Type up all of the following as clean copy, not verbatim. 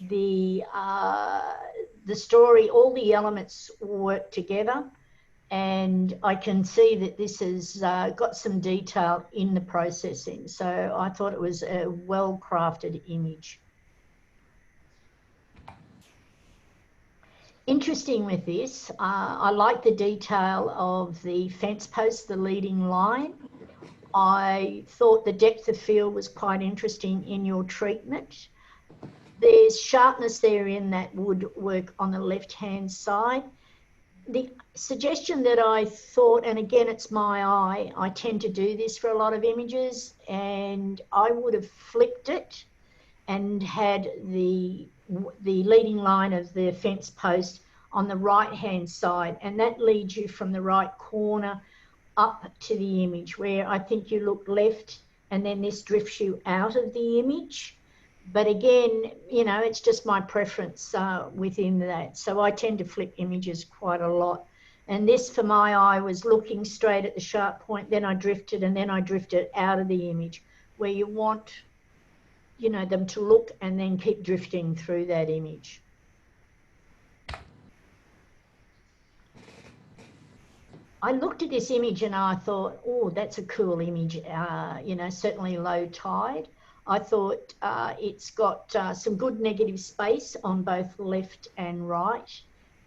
the story, all the elements work together, and I can see that this has got some detail in the processing. So I thought it was a well-crafted image. Interesting with this, I like the detail of the fence post, the leading line. I thought the depth of field was quite interesting in your treatment. There's sharpness there in that woodwork on the left-hand side. The suggestion that I thought, and again, it's my eye, I tend to do this for a lot of images, and I would have flipped it and had the leading line of the fence post on the right-hand side, and that leads you from the right corner up to the image, where I think you look left, and then this drifts you out of the image. But again, you know, it's just my preference within that. So I tend to flip images quite a lot. And this, for my eye, was looking straight at the sharp point, then I drifted, and then I drifted out of the image, where you want, you know, them to look and then keep drifting through that image. I looked at this image and I thought, oh, that's a cool image, you know, certainly low tide. I thought it's got some good negative space on both left and right.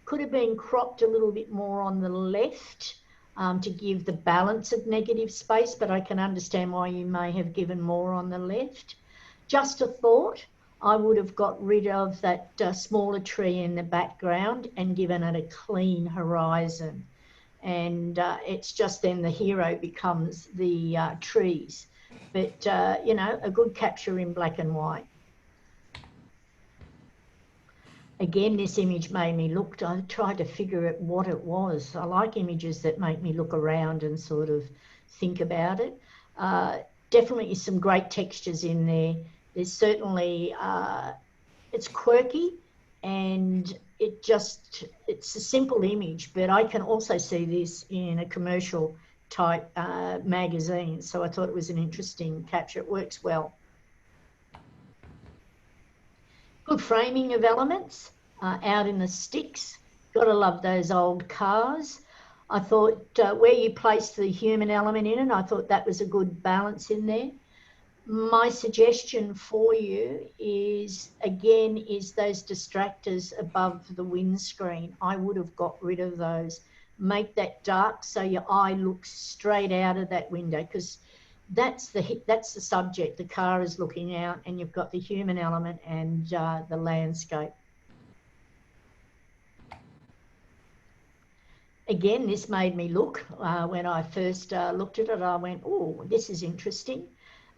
Could have been cropped a little bit more on the left to give the balance of negative space, but I can understand why you may have given more on the left. Just a thought, I would have got rid of that smaller tree in the background and given it a clean horizon. And it's just then the hero becomes the trees. But, you know, a good capture in black and white. Again, this image made me look, I tried to figure out what it was. I like images that make me look around and sort of think about it. Definitely some great textures in there. There's certainly, it's quirky, and it's a simple image, but I can also see this in a commercial type magazine. So I thought it was an interesting capture. It works well. Good framing of elements out in the sticks. Gotta love those old cars. I thought where you placed the human element in it, I thought that was a good balance in there. My suggestion for you is, again, is those distractors above the windscreen. I would have got rid of those. Make that dark so your eye looks straight out of that window, because that's the subject. The car is looking out, and you've got the human element and the landscape. Again, this made me look, when I first looked at it, I went, oh, this is interesting.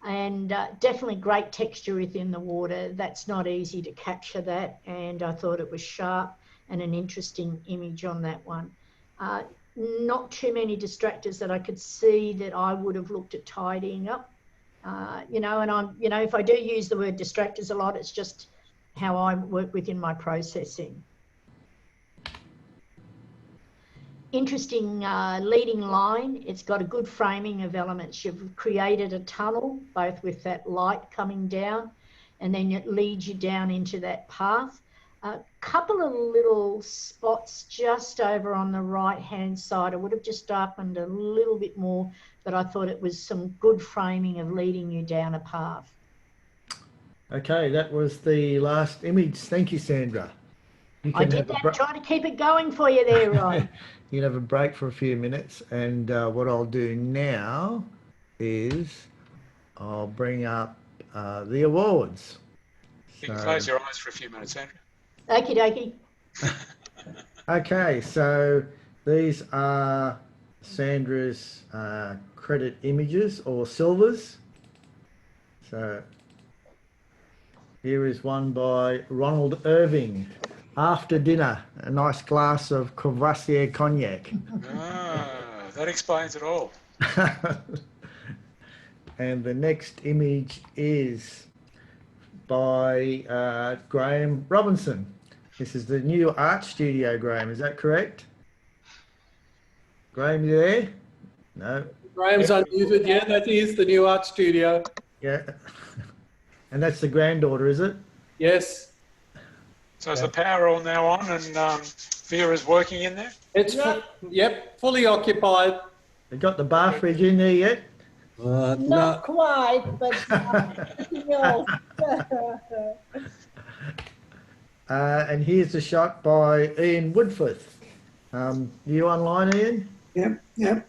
And definitely great texture within the water. That's not easy to capture that, and I thought it was sharp and an interesting image on that one. Not too many distractors that I could see that I would have looked at tidying up. You know, and you know, if I do use the word distractors a lot, it's just how I work within my processing. Interesting leading line. It's got a good framing of elements. You've created a tunnel, both with that light coming down, and then it leads you down into that path. A couple of little spots just over on the right-hand side. I would have just darkened a little bit more, but I thought it was some good framing of leading you down a path. Okay, that was the last image. Thank you, Sandra. I did that, trying to keep it going for you there, Ron. You can have a break for a few minutes, and what I'll do now is I'll bring up the awards. You can close your eyes for a few minutes, Sandra. Okie dokie. Okay, so these are Sandra's credit images, or silvers. So here is one by Ronald Irving. After dinner, a nice glass of Courvoisier cognac. Ah, that explains it all. And the next image is by Graham Robinson. This is the new art studio, Graham. Is that correct? Graham, you there? No. Graham's unmuted. Yeah, that is the new art studio. Yeah. And that's the granddaughter, is it? Yes. So is the power all now on and Vera's working in there? It's fully occupied. You got the bar fridge in there yet? Not No, quite, but everything else. And here's a shot by Ian Woodforth. You online, Ian? Yep.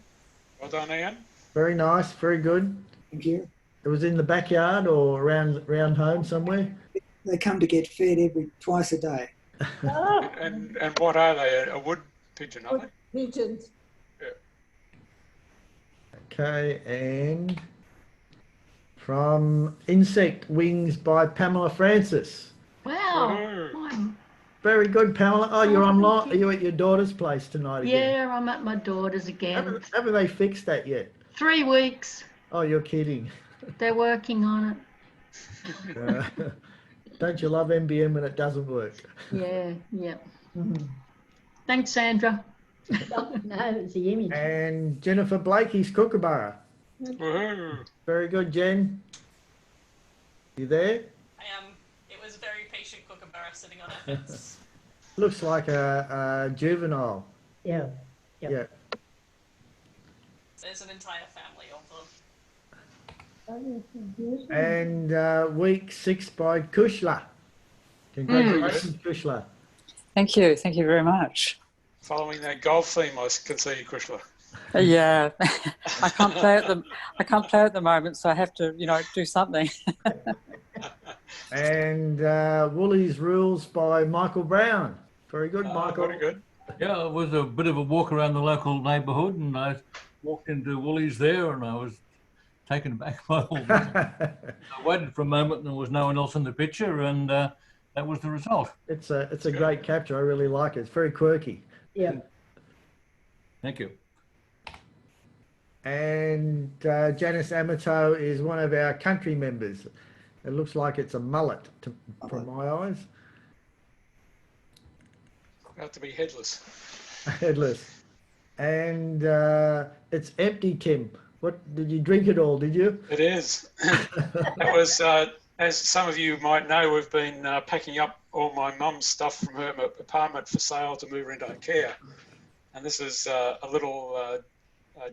Well done, Ian. Very nice, very good. Thank you. It was in the backyard or around home somewhere? They come to get fed twice a day. Ah, And what are they? A wood pigeon, are they? pigeons. Okay, and from Insect Wings by Pamela Francis. Wow. Woohoo. Very good, Pamela. Oh, you're Oh, online. thank Are you. you at your daughter's place tonight again? Yeah, I'm at my daughter's again. Haven't they fixed that yet? 3 weeks. Oh, you're kidding. They're working on Don't you love NBN when it doesn't work? it. Yeah. Thanks, Sandra. No, it's the image. And Jennifer Blakey's Kookaburra. Woohoo. Very good, Jen. You there? I am. It was a very patient kookaburra sitting on our fence. Looks like a juvenile. Yeah. Yeah. There's an entire family of them. And week 6 by Kushla. Congratulations, Kushla. Thank you very much. Following that golf theme, I can see you, Krishla. Yeah, I can't play at the moment, so I have to, do something. And Woolies Rules by Michael Brown. Very good, Michael. Very good. Yeah, it was a bit of a walk around the local neighbourhood, and I walked into Woolies there, and I was taken aback by all that. I waited for a moment, and there was no one else in the picture, and that was the result. It's a great capture. I really like it. It's very quirky. Yeah. Thank you. And Janice Amato is one of our country members. It looks like it's a mullet from my eyes. About to be headless. Headless. And it's empty, Tim. What did you drink it all? Did you? It is. It was, as some of you might know, we've been packing up all my mum's stuff from her apartment for sale to move her into care. And this is a little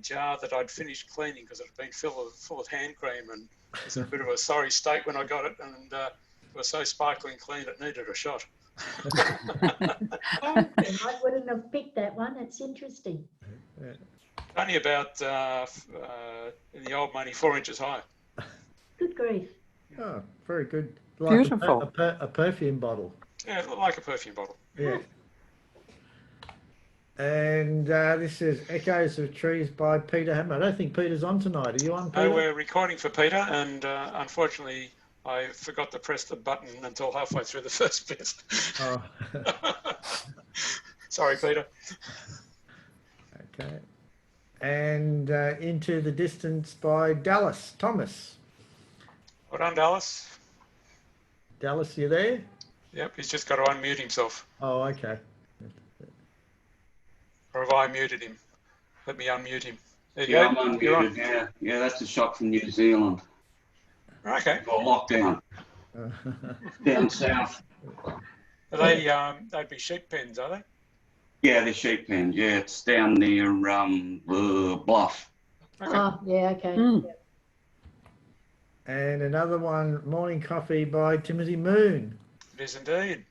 jar that I'd finished cleaning because it had been full of hand cream, and it's in a bit of a sorry state when I got it, and it was so sparkling clean it needed a shot. I wouldn't have picked that one. It's interesting. Only about, in the old money, 4 inches high. Good grief. Oh, very good. Like Beautiful. A perfume bottle. Yeah, like a perfume bottle. Yeah. And this is Echoes of Trees by Peter Hammer. I don't think Peter's on tonight. Are you on, Peter? No, we're recording for Peter, and unfortunately, I forgot to press the button until halfway through the first bit. Oh. Sorry, Peter. Okay. And Into the Distance by Dallas Thomas. Well done, Dallas. Dallas, you there? Yep, he's just got to unmute himself. Oh, okay. Or have I muted him? Let me unmute him. There you Yeah, go. I'm You're on. unmuted. Yeah, that's a shot from New Zealand. Okay. Got lockdown down south. Are they, they'd be sheep pens, are they? Yeah, the sheep pens. Yeah, it's down near Bluff. Okay. Oh, yeah, okay. Mm. Yeah. And another one, Morning Coffee by Timothy Moon. It is indeed.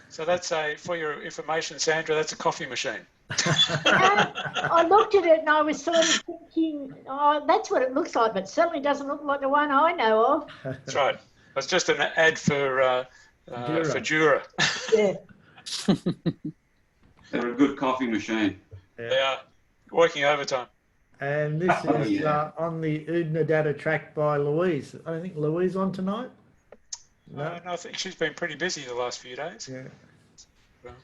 So that's for your information, Sandra, that's a coffee machine. I looked at it and I was sort of thinking, oh, that's what it looks like, but certainly doesn't look like the one I know of. That's right. It's just an ad for Jura. Yeah. They're a good coffee machine. They are working overtime. And this Oh, is yeah. on the Oodnadatta track by Louise. I don't think Louise on tonight. No. No, I think she's been pretty busy the last few days. Yeah. Well,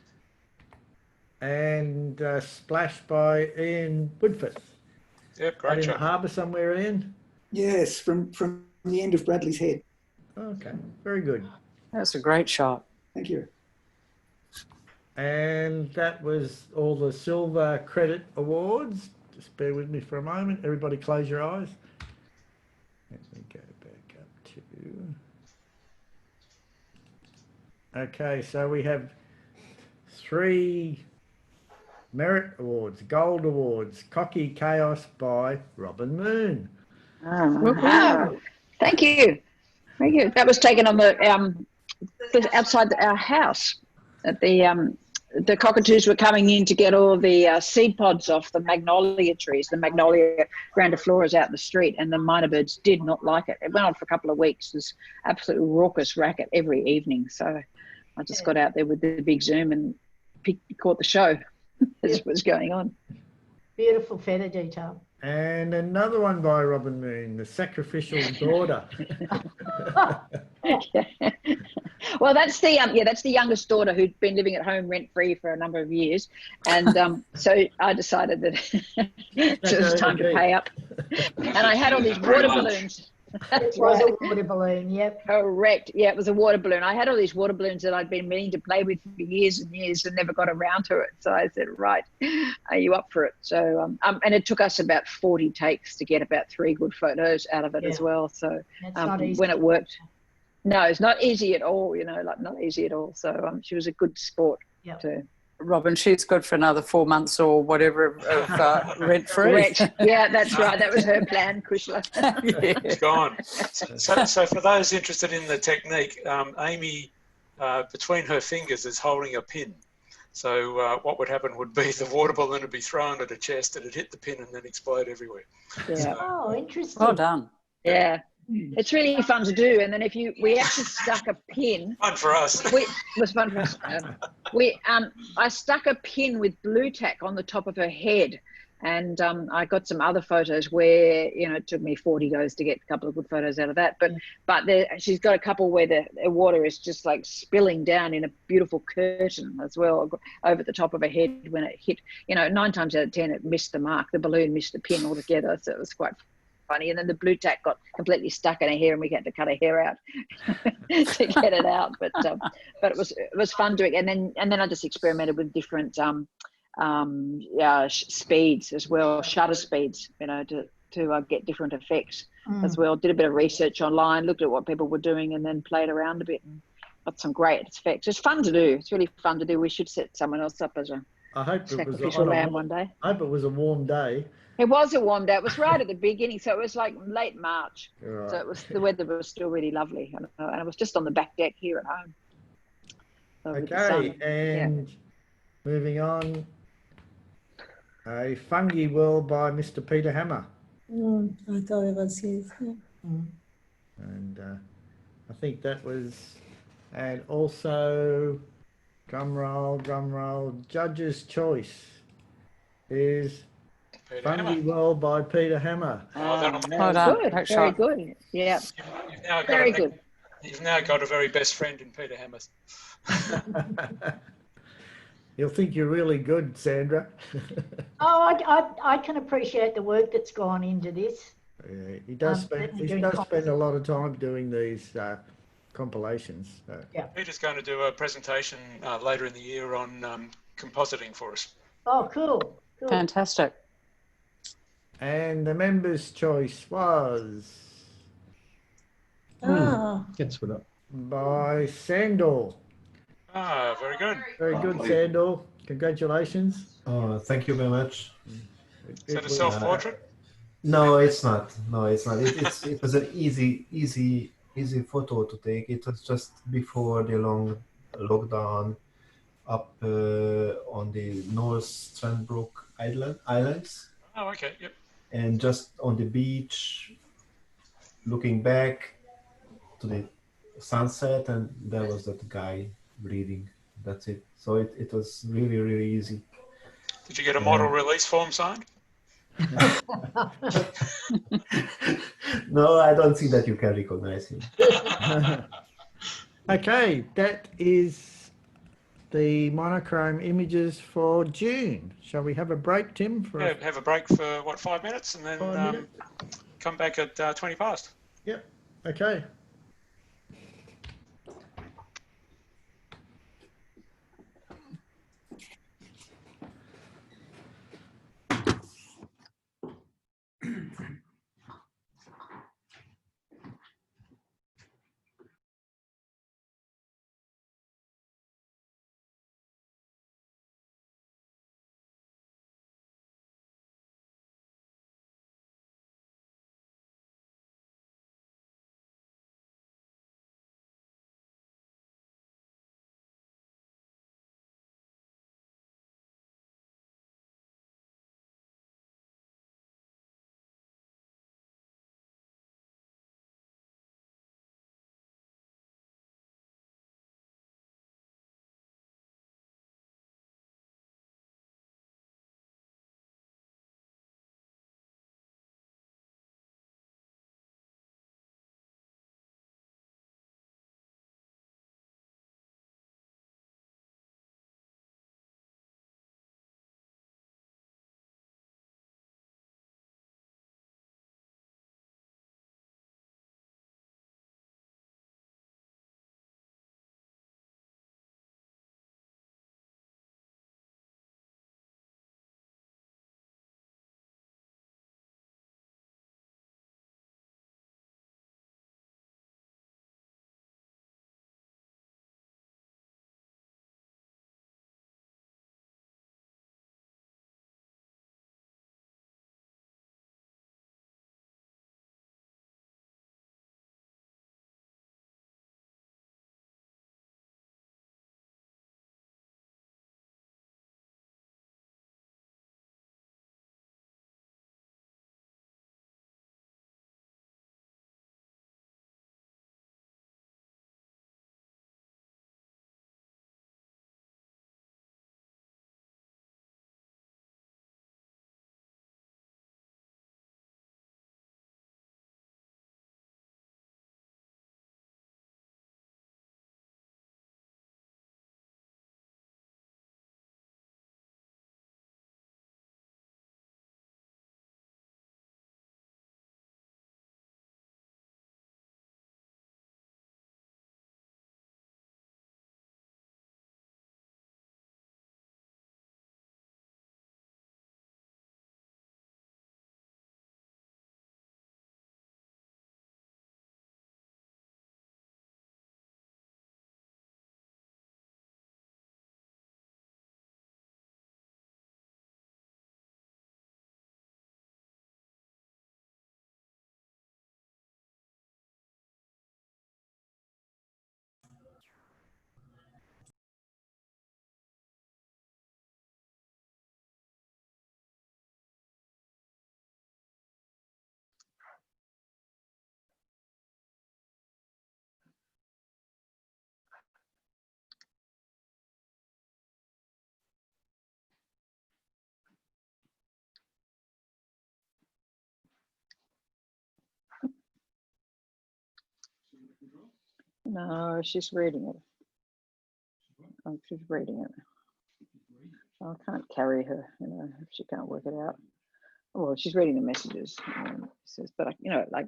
And Splash by Ian Woodforth. yep, Out great in the job. harbour somewhere, Ian. Yes, from the end of Bradley's Head. Okay, very good. That's a great shot. Thank you. And that was all the silver credit awards. Just bear with me for a moment. Everybody close your eyes. Let me go back up to... Okay, so we have 3 Merit Awards, Gold Awards, Cocky Chaos by Robin Moon. Thank you. Thank you. That was taken on outside our house. At the cockatoos were coming in to get all the seed pods off the magnolia trees. The magnolia grandiflora is out in the street, and the minor birds did not like it. It went on for a couple of weeks. It was absolutely raucous racket every evening. So I just got out there with the big zoom and caught the show as it was going on. Beautiful feather detail. And another one by Robin Moon, The Sacrificial Daughter. Well, that's the youngest daughter who'd been living at home rent free for a number of years, and so I decided that it was time to pay up. And I had all these water balloons. It was a water balloon, yep. Correct. Yeah, it was a water balloon. I had all these water balloons that I'd been meaning to play with for years and years and never got around to it. So I said, right, are you up for it? So, and it took us about 40 takes to get about 3 good photos out of it as well. So when it worked, no, it's not easy at all, not easy at all. So she was a good sport too. Robin, she's good for another 4 months or whatever of rent-free. Yeah, that's right. That was her plan, Kushla. It's gone. So for those interested in the technique, Amy, between her fingers is holding a pin. So what would happen would be the water balloon would be thrown at a chest, it'd hit the pin and then explode everywhere. Yeah. So, oh, interesting. Well done. Yeah. It's really fun to do, and then we actually stuck a pin. Fun for us. It was fun for us. I stuck a pin with blue tack on the top of her head, and I got some other photos where it took me 40 goes to get a couple of good photos out of that. But she's got a couple where the water is just like spilling down in a beautiful curtain as well over the top of her head when it hit. 9 times out of 10 it missed the mark. The balloon missed the pin altogether, so it was quite funny. And then the blue tack got completely stuck in her hair and we had to cut her hair out to get it out. But it was fun doing it. And then I just experimented with different speeds as well, shutter speeds, to get different effects as well. Did a bit of research online, looked at what people were doing, and then played around a bit and got some great effects. It's fun to do. It's really fun to do. We should set someone else up as a sacrificial lamb one day. I hope it was a warm day. It was a warm day. It was right at the beginning, so it was like late March. Right. So the weather was still really lovely, and it was just on the back deck here at home. So Okay, and moving on, A Fungi World by Mr. Peter Hammer. I thought it was his. Yeah. And I think that was, and also, drum roll, Judge's Choice is Fungi World by Peter Hammer. Good. Very good. Yeah. Very good. You've now got a very best friend in Peter Hammer. You'll think you're really good, Sandra. I can appreciate the work that's gone into this. Yeah, he does spend a lot of time doing these compilations. So. Yeah. Peter's going to do a presentation later in the year on compositing for us. Oh, cool. Fantastic. And the members' choice was by Sandor. Very good. Very good, Sandor. Congratulations. Oh, thank you very much. Is that a self-portrait? No, it's not. No, it's not. It was an easy photo to take. It was just before the long lockdown up on the North Strandbrook Islands. Oh, okay. Yep. And just on the beach, looking back to the sunset, and there was that guy breathing. That's it. So it was really, really easy. Did you get a model release form signed? No, I don't think that you can recognize him. Okay, that is the monochrome images for June. Shall we have a break, Tim? Yeah, have a break for, 5 minutes, and then come back at 20 past. Yep, okay. No, she's reading it. Oh, she's reading it. I can't carry her, you know, if she can't work it out. Well, she's reading the messages. Says, but you know, like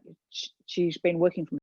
she's been working from